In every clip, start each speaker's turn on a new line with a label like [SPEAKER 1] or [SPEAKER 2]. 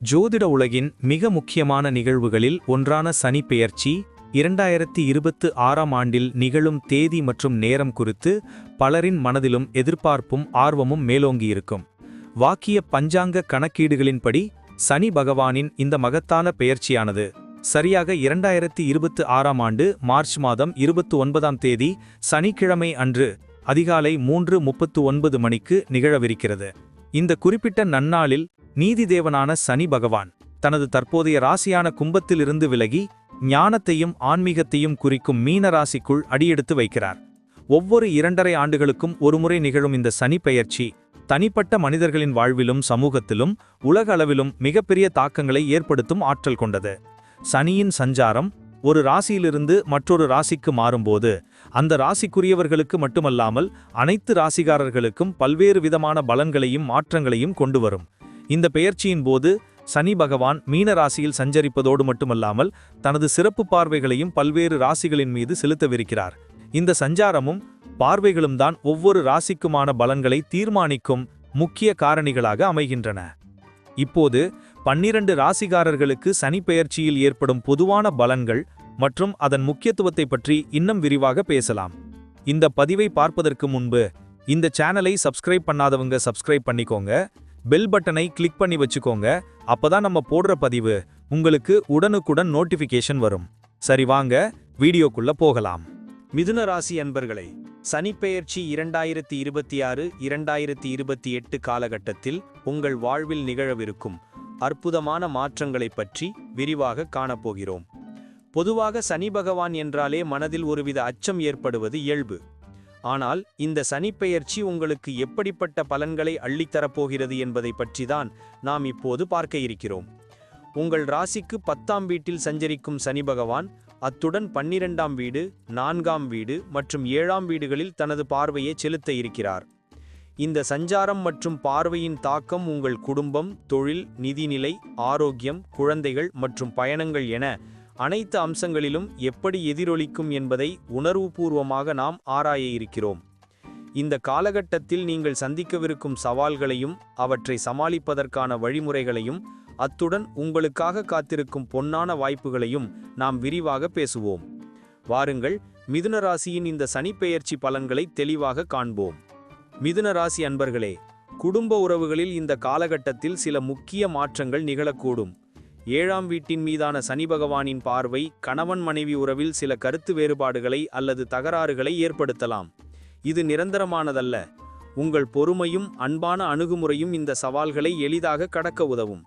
[SPEAKER 1] ஜோதிட உலகின் மிக முக்கியமான நிகழ்வுகளில் ஒன்றான சனி பெயர்ச்சி 2026ஆம் ஆண்டில் நிகழும் தேதி மற்றும் நேரம் குறித்து பலரின் மனதிலும் எதிர்பார்ப்பும் ஆர்வமும் மேலோங்கியிருக்கும். வாக்கிய பஞ்சாங்க கணக்கீடுகளின்படி சனி பகவானின் இந்த மகத்தான பெயர்ச்சியானது சரியாக 2026ஆம் ஆண்டு மார்ச் மாதம் 29ஆம் தேதி சனிக்கிழமை அன்று அதிகாலை 3:39 மணிக்கு நிகழவிருக்கிறது. இந்த குறிப்பிட்ட நன்னாளில் நீதிதேவனான சனி பகவான் தனது தற்போதைய ராசியான கும்பத்திலிருந்து விலகி ஞானத்தையும் ஆன்மீகத்தையும் குறிக்கும் மீன ராசிக்குள் அடியெடுத்து வைக்கிறார். ஒவ்வொரு 2.5 ஆண்டுகளுக்கும் ஒருமுறை நிகழும் இந்த சனி பெயர்ச்சி தனிப்பட்ட மனிதர்களின் வாழ்விலும் சமூகத்திலும் உலக அளவிலும் மிகப்பெரிய தாக்கங்களை ஏற்படுத்தும் ஆற்றல் கொண்டது. சனியின் சஞ்சாரம் ஒரு ராசியிலிருந்து மற்றொரு ராசிக்கு மாறும்போது அந்த ராசிக்குரியவர்களுக்கு மட்டுமல்லாமல் அனைத்து ராசிகாரர்களுக்கும் பல்வேறு விதமான பலன்களையும் மாற்றங்களையும் கொண்டு வரும். இந்த பெயர்ச்சியின் போது சனி பகவான் மீன ராசியில் சஞ்சரிப்பதோடு மட்டுமல்லாமல் தனது சிறப்பு பார்வைகளையும் பல்வேறு ராசிகளின் மீது செலுத்தவிருக்கிறார். இந்த சஞ்சாரமும் பார்வைகளும் தான் ஒவ்வொரு ராசிக்குமான பலன்களை தீர்மானிக்கும் முக்கிய காரணிகளாக அமைகின்றன. இப்போது 12 ராசிகாரர்களுக்கு சனி பெயர்ச்சியில் ஏற்படும் பொதுவான பலன்கள் மற்றும் அதன் முக்கியத்துவத்தை பற்றி இன்னும் விரிவாக பேசலாம். இந்த பதிவை பார்ப்பதற்கு முன்பு இந்த சேனலை சப்ஸ்கிரைப் பண்ணாதவங்க சப்ஸ்கிரைப் பண்ணிக்கோங்க, பெல் பட்டனை கிளிக் பண்ணி வச்சுக்கோங்க. அப்பதான் நம்ம போடுற பதிவு உங்களுக்கு உடனுக்குடன் நோட்டிஃபிகேஷன் வரும். சரி, வாங்க வீடியோக்குள்ள போகலாம். மிதுன ராசி அன்பர்களே, சனிப்பெயர்ச்சி 2026-2028 காலகட்டத்தில் உங்கள் வாழ்வில் நிகழவிருக்கும் அற்புதமான மாற்றங்களை பற்றி விரிவாக காணப்போகிறோம். பொதுவாக சனி பகவான் என்றாலே மனதில் ஒருவித அச்சம் ஏற்படுவது இயல்பு. ஆனால் இந்த சனிப்பெயர்ச்சி உங்களுக்கு எப்படிப்பட்ட பலன்களை அள்ளித்தரப்போகிறது என்பதை பற்றிதான் நாம் இப்போது பார்க்க இருக்கிறோம். உங்கள் ராசிக்கு 10ஆம் வீட்டில் சஞ்சரிக்கும் சனி பகவான் அத்துடன் 12ஆம் வீடு, 4ஆம் வீடு மற்றும் 7ஆம் வீடுகளில் தனது பார்வையை செலுத்த இருக்கிறார். இந்த சஞ்சாரம் மற்றும் பார்வையின் தாக்கம் உங்கள் குடும்பம், தொழில், நிதிநிலை, ஆரோக்கியம், குழந்தைகள் மற்றும் பயணங்கள் என அனைத்து அம்சங்களிலும் எப்படி எதிரொலிக்கும் என்பதை உணர்வுபூர்வமாக நாம் ஆராய இருக்கிறோம். இந்த காலகட்டத்தில் நீங்கள் சந்திக்கவிருக்கும் சவால்களையும் அவற்றை சமாளிப்பதற்கான வழிமுறைகளையும் அத்துடன் உங்களுக்காக காத்திருக்கும் பொன்னான வாய்ப்புகளையும் நாம் விரிவாக பேசுவோம். வாருங்கள், மிதுன ராசியின் இந்த சனிப்பெயர்ச்சி பலன்களை தெளிவாக காண்போம். மிதுன ராசி அன்பர்களே, குடும்ப உறவுகளில் இந்த காலகட்டத்தில் சில முக்கிய மாற்றங்கள் நிகழக்கூடும். 7ஆம் வீட்டின் மீதான சனி பகவானின் பார்வை கணவன் மனைவி உறவில் சில கருத்து வேறுபாடுகளை அல்லது தகராறுகளை ஏற்படுத்தலாம். இது நிரந்தரமானதல்ல. உங்கள் பொறுமையும் அன்பான அணுகுமுறையும் இந்த சவால்களை எளிதாக கடக்க உதவும்.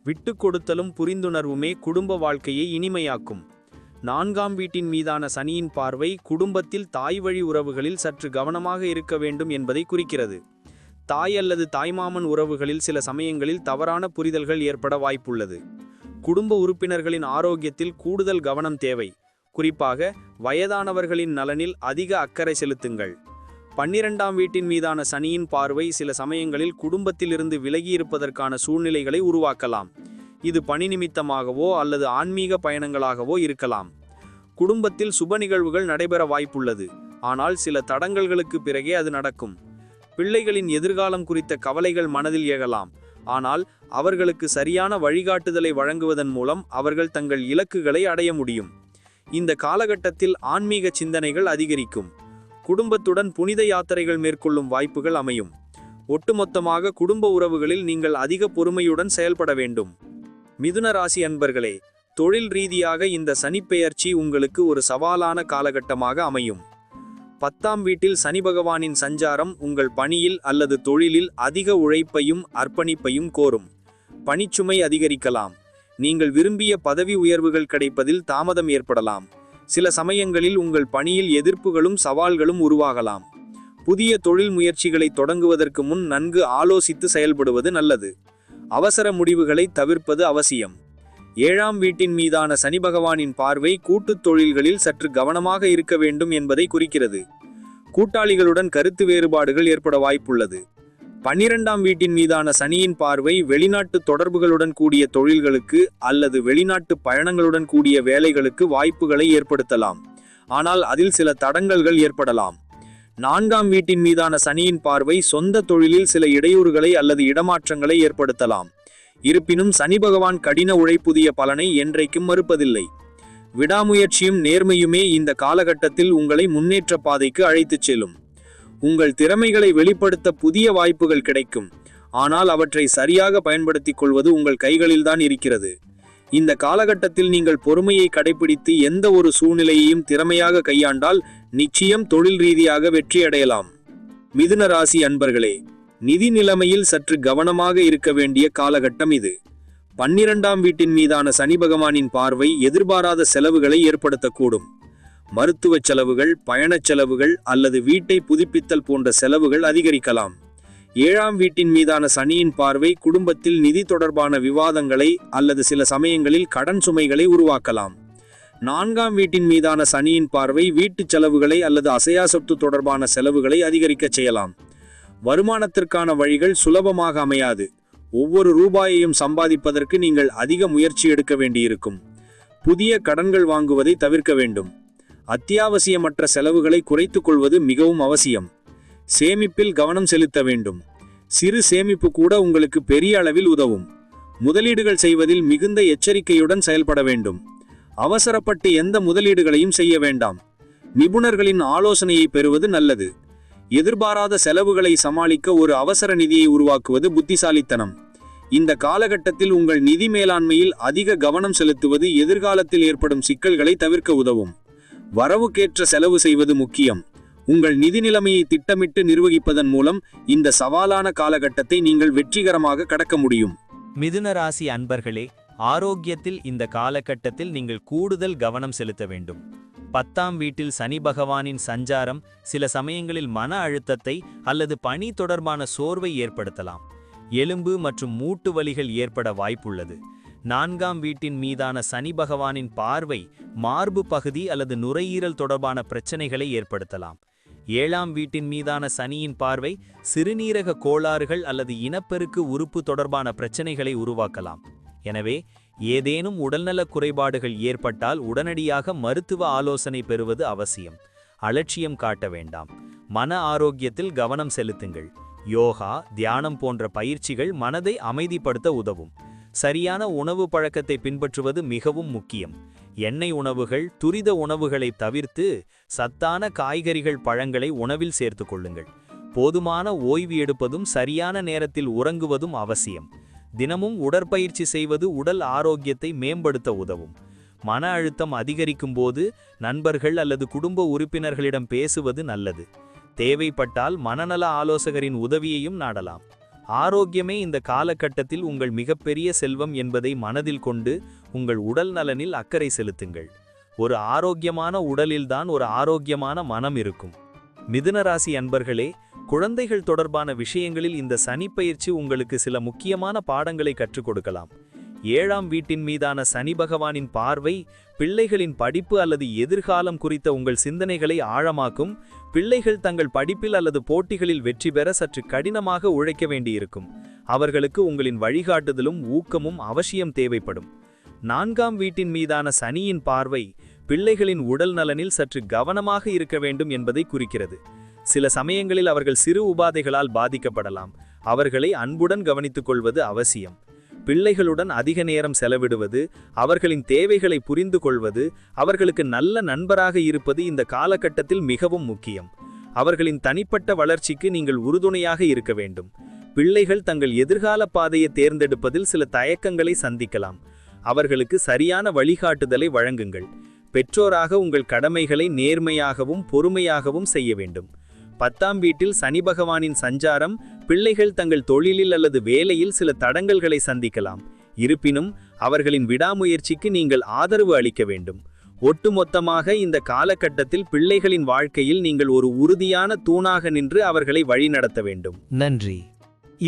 [SPEAKER 1] விட்டு கொடுத்தலும் புரிந்துணர்வுமே குடும்ப வாழ்க்கையை இனிமையாக்கும். 4ஆம் வீட்டின் மீதான சனியின் பார்வை குடும்பத்தில் தாய் வழி உறவுகளில் சற்று கவனமாக இருக்க வேண்டும் என்பதை குறிக்கிறது. தாய் அல்லது தாய்மாமன் உறவுகளில் சில சமயங்களில் தவறான புரிதல்கள் ஏற்பட வாய்ப்புள்ளது. குடும்ப உறுப்பினர்களின் ஆரோக்கியத்தில் கூடுதல் கவனம் தேவை. குறிப்பாக வயதானவர்களின் நலனில் அதிக அக்கறை செலுத்துங்கள். 12ஆம் வீட்டின் மீதான சனியின் பார்வை சில சமயங்களில் குடும்பத்திலிருந்து விலகியிருப்பதற்கான சூழ்நிலைகளை உருவாக்கலாம். இது பணி நிமித்தமாகவோ அல்லது ஆன்மீக பயணங்களாகவோ இருக்கலாம். குடும்பத்தில் சுப நிகழ்வுகள் நடைபெற வாய்ப்புள்ளது, ஆனால் சில தடங்கல்களுக்கு பிறகே அது நடக்கும். பிள்ளைகளின் எதிர்காலம் குறித்த கவலைகள் மனதில் எழலாம், ஆனால் அவர்களுக்கு சரியான வழிகாட்டுதலை வழங்குவதன் மூலம் அவர்கள் தங்கள் இலக்குகளை அடைய முடியும். இந்த காலகட்டத்தில் ஆன்மீக சிந்தனைகள் அதிகரிக்கும். குடும்பத்துடன் புனித யாத்திரைகள் மேற்கொள்ளும் வாய்ப்புகள் அமையும். ஒட்டுமொத்தமாக குடும்ப உறவுகளில் நீங்கள் அதிக பொறுமையுடன் செயல்பட வேண்டும். மிதுன ராசி அன்பர்களே, தொழில் ரீதியாக இந்த சனிப்பெயர்ச்சி உங்களுக்கு ஒரு சவாலான காலகட்டமாக அமையும். 10ஆம் வீட்டில் சனி பகவானின் சஞ்சாரம் உங்கள் பணியில் அல்லது தொழிலில் அதிக உழைப்பையும் அர்ப்பணிப்பையும் கோரும். பணிச்சுமை அதிகரிக்கலாம். நீங்கள் விரும்பிய பதவி உயர்வுகள் கிடைப்பதில் தாமதம் ஏற்படலாம். சில சமயங்களில் உங்கள் பணியில் எதிர்ப்புகளும் சவால்களும் உருவாகலாம். புதிய தொழில் முயற்சிகளை தொடங்குவதற்கு முன் நன்கு ஆலோசித்து செயல்படுவது நல்லது. அவசர முடிவுகளை தவிர்ப்பது அவசியம். 7ஆம் வீட்டின் மீதான சனி பகவானின் பார்வை கூட்டுத் தொழில்களில் சற்று கவனமாக இருக்க வேண்டும் என்பதை குறிக்கிறது. கூட்டாளிகளுடன் கருத்து வேறுபாடுகள் ஏற்பட வாய்ப்புள்ளது. 12ஆம் வீட்டின் மீதான சனியின் பார்வை வெளிநாட்டு தொடர்புகளுடன் கூடிய தொழில்களுக்கு அல்லது வெளிநாட்டு பயணங்களுடன் கூடிய வேலைகளுக்கு வாய்ப்புகளை ஏற்படுத்தலாம், ஆனால் அதில் சில தடங்கல்கள் ஏற்படலாம். 4ஆம் வீட்டின் மீதான சனியின் பார்வை சொந்த தொழிலில் சில இடையூறுகளை அல்லது இடமாற்றங்களை ஏற்படுத்தலாம். இருப்பினும் சனி பகவான் கடின உழைப்புதிய பலனை என்றைக்கும் மறுப்பதில்லை. விடாமுயற்சியும் நேர்மையுமே இந்த காலகட்டத்தில் உங்களை முன்னேற்ற பாதைக்கு அழைத்துச் செல்லும். உங்கள் திறமைகளை வெளிப்படுத்த புதிய வாய்ப்புகள் கிடைக்கும். ஆனால் அவற்றை சரியாக பயன்படுத்திக் கொள்வது உங்கள் கைகளில்தான் இருக்கிறது. இந்த காலகட்டத்தில் நீங்கள் பொறுமையை கடைபிடித்து எந்த ஒரு சூழ்நிலையையும் திறமையாக கையாண்டால் நிச்சயம் தொழில் ரீதியாக வெற்றியடையலாம். மிதுன ராசி அன்பர்களே, நிதி நிலைமையில் சற்று கவனமாக இருக்க வேண்டிய காலகட்டம் இது. 12ஆம் வீட்டின் மீதான சனி பகவானின் பார்வை எதிர்பாராத செலவுகளை ஏற்படுத்தக்கூடும். மருத்துவ செலவுகள், பயணச் செலவுகள் அல்லது வீட்டை புதுப்பித்தல் போன்ற செலவுகள் அதிகரிக்கலாம். 7ஆம் வீட்டின் மீதான சனியின் பார்வை குடும்பத்தில் நிதி தொடர்பான விவாதங்களை அல்லது சில சமயங்களில் கடன் சுமைகளை உருவாக்கலாம். 4ஆம் வீட்டின் மீதான சனியின் பார்வை வீட்டுச் செலவுகளை அல்லது அசையா சொத்து தொடர்பான செலவுகளை அதிகரிக்கச் செய்யலாம். வருமானத்திற்கான வழிகள் சுலபமாக அமையாது. ஒவ்வொரு ரூபாயையும் சம்பாதிப்பதற்கு நீங்கள் அதிக முயற்சி எடுக்க வேண்டியிருக்கும். புதிய கடன்கள் வாங்குவதை தவிர்க்க வேண்டும். அத்தியாவசியமற்ற செலவுகளை குறைத்துக் கொள்வது மிகவும் அவசியம். சேமிப்பில் கவனம் செலுத்த வேண்டும். சிறு சேமிப்பு கூட உங்களுக்கு பெரிய அளவில் உதவும். முதலீடுகள் செய்வதில் மிகுந்த எச்சரிக்கையுடன் செயல்பட வேண்டும். அவசரப்பட்டு எந்த முதலீடுகளையும் செய்ய வேண்டாம். நிபுணர்களின் ஆலோசனையை பெறுவது நல்லது. எதிர்பாராத செலவுகளை சமாளிக்க ஒரு அவசர நிதியை உருவாக்குவது புத்திசாலித்தனம். இந்த காலகட்டத்தில் உங்கள் நிதி மேலாண்மையில் அதிக கவனம் செலுத்துவது எதிர்காலத்தில் ஏற்படும் சிக்கல்களை தவிர்க்க உதவும். வரவுக்கேற்ற செலவு செய்வது முக்கியம். உங்கள் நிதி நிலைமையை திட்டமிட்டு நிர்வகிப்பதன் மூலம் இந்த சவாலான காலகட்டத்தை நீங்கள் வெற்றிகரமாக கடக்க முடியும்.
[SPEAKER 2] மிதுன ராசி அன்பர்களே, ஆரோக்கியத்தில் இந்த காலகட்டத்தில் நீங்கள் கூடுதல் கவனம் செலுத்த வேண்டும். 10ஆம் வீட்டில் சனி பகவானின் சஞ்சாரம் சில சமயங்களில் மன அழுத்தத்தை அல்லது பணி தொடர்பான சோர்வை ஏற்படுத்தலாம். எலும்பு மற்றும் மூட்டு வலிகள் ஏற்பட வாய்ப்புள்ளது. 4ஆம் வீட்டின் மீதான சனி பகவானின் பார்வை மார்பு பகுதி அல்லது நுரையீரல் தொடர்பான பிரச்சனைகளை ஏற்படுத்தலாம். 7ஆம் வீட்டின் மீதான சனியின் பார்வை சிறுநீரக கோளாறுகள் அல்லது இனப்பெருக்க உறுப்பு தொடர்பான பிரச்சனைகளை உருவாக்கலாம். எனவே ஏதேனும் உடல்நலக் குறைபாடுகள் ஏற்பட்டால் உடனடியாக மருத்துவ ஆலோசனை பெறுவது அவசியம். அலட்சியம் காட்ட வேண்டாம். மன ஆரோக்கியத்தில் கவனம் செலுத்துங்கள். யோகா, தியானம் போன்ற பயிற்சிகள் மனதை அமைதிப்படுத்த உதவும். சரியான உணவு பழக்கத்தை பின்பற்றுவது மிகவும் முக்கியம். எண்ணெய் உணவுகள், துரித உணவுகளை தவிர்த்து சத்தான காய்கறிகள், பழங்களை உணவில் சேர்த்து கொள்ளுங்கள். போதுமான ஓய்வு எடுப்பதும் சரியான நேரத்தில் உறங்குவதும் அவசியம். தினமும் உடற்பயிற்சி செய்வது உடல் ஆரோக்கியத்தை மேம்படுத்த உதவும். மன அழுத்தம் அதிகரிக்கும் போது நண்பர்கள் அல்லது குடும்ப உறுப்பினர்களிடம் பேசுவது நல்லது. தேவைப்பட்டால் மனநல ஆலோசகரின் உதவியையும் நாடலாம். ஆரோக்கியமே இந்த காலகட்டத்தில் உங்கள் மிகப்பெரிய செல்வம் என்பதை மனதில் கொண்டு உங்கள் உடல் நலனில் அக்கறை செலுத்துங்கள். ஒரு ஆரோக்கியமான உடலில்தான் ஒரு ஆரோக்கியமான மனம் இருக்கும். மிதுன ராசி அன்பர்களே, குழந்தைகள் தொடர்பான விஷயங்களில் இந்த சனிப்பெயர்ச்சி உங்களுக்கு சில முக்கியமான பாடங்களை கற்றுக் கொடுக்கலாம். 7ஆம் வீட்டின் மீதான சனி பகவானின் பார்வை பிள்ளைகளின் படிப்பு அல்லது எதிர்காலம் குறித்த உங்கள் சிந்தனைகளை ஆழமாக்கும். பிள்ளைகள் தங்கள் படிப்பில் அல்லது போட்டிகளில் வெற்றி பெற சற்று கடினமாக உழைக்க வேண்டியிருக்கும். அவர்களுக்கு உங்களின் வழிகாட்டுதலும் ஊக்கமும் அவசியம் தேவைப்படும். 4ஆம் வீட்டின் மீதான சனியின் பார்வை பிள்ளைகளின் உடல் நலனில் சற்று கவனமாக இருக்க வேண்டும் என்பதை குறிக்கிறது. சில சமயங்களில் அவர்கள் சிறு உபாதைகளால் பாதிக்கப்படலாம். அவர்களை அன்புடன் கவனித்துக் கொள்வது அவசியம். பிள்ளைகளுடன் அதிக நேரம் செலவிடுவது, அவர்களின் தேவைகளை புரிந்து கொள்வது, அவர்களுக்கு நல்ல நண்பராக இருப்பது இந்த காலகட்டத்தில் மிகவும் முக்கியம். அவர்களின் தனிப்பட்ட வளர்ச்சிக்கு நீங்கள் உறுதுணையாக இருக்க வேண்டும். பிள்ளைகள் தங்கள் எதிர்கால பாதையை தேர்ந்தெடுப்பதில் சில தயக்கங்களை சந்திக்கலாம். அவர்களுக்கு சரியான வழிகாட்டுதலை வழங்குங்கள். பெற்றோராக உங்கள் கடமைகளை நேர்மையாகவும் பொறுமையாகவும் செய்ய வேண்டும். 10ஆம் வீட்டில் சனி பகவானின் சஞ்சாரம் பிள்ளைகள் தங்கள் தொழிலில் அல்லது வேலையில் சில தடங்கல்களை சந்திக்கலாம். இருப்பினும் அவர்களின் விடாமுயற்சிக்கு நீங்கள் ஆதரவு அளிக்க வேண்டும். ஒட்டுமொத்தமாக இந்த காலகட்டத்தில் பிள்ளைகளின் வாழ்க்கையில் நீங்கள் ஒரு உறுதியான தூணாக நின்று அவர்களை வழிநடத்த வேண்டும்.
[SPEAKER 3] நன்றி.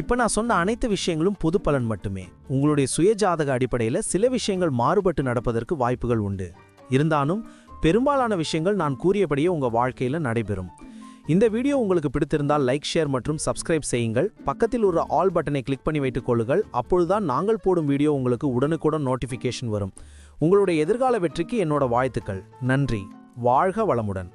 [SPEAKER 3] இப்ப நான் சொன்ன அனைத்து விஷயங்களும் பொது பலன் மட்டுமே. உங்களுடைய சுயஜாதக அடிப்படையில் சில விஷயங்கள் மாறுபட்டு நடப்பதற்கு வாய்ப்புகள் உண்டு. இருந்தாலும் பெரும்பாலான விஷயங்கள் நான் கூறியபடியே உங்க வாழ்க்கையில நடைபெறும். இந்த வீடியோ உங்களுக்கு பிடித்திருந்தால் லைக், ஷேர் மற்றும் சப்ஸ்கிரைப் செய்யுங்கள். பக்கத்தில் ஒரு ஆல் பட்டனை கிளிக் பண்ணி வைத்துக் கொள்ளுங்கள். அப்பொழுதுதான் நாங்கள் போடும் வீடியோ உங்களுக்கு உடனுக்குடன் நோட்டிஃபிகேஷன் வரும். உங்களுடைய எதிர்கால வெற்றிக்கு என்னோட வாழ்த்துக்கள். நன்றி. வாழ்க வளமுடன்.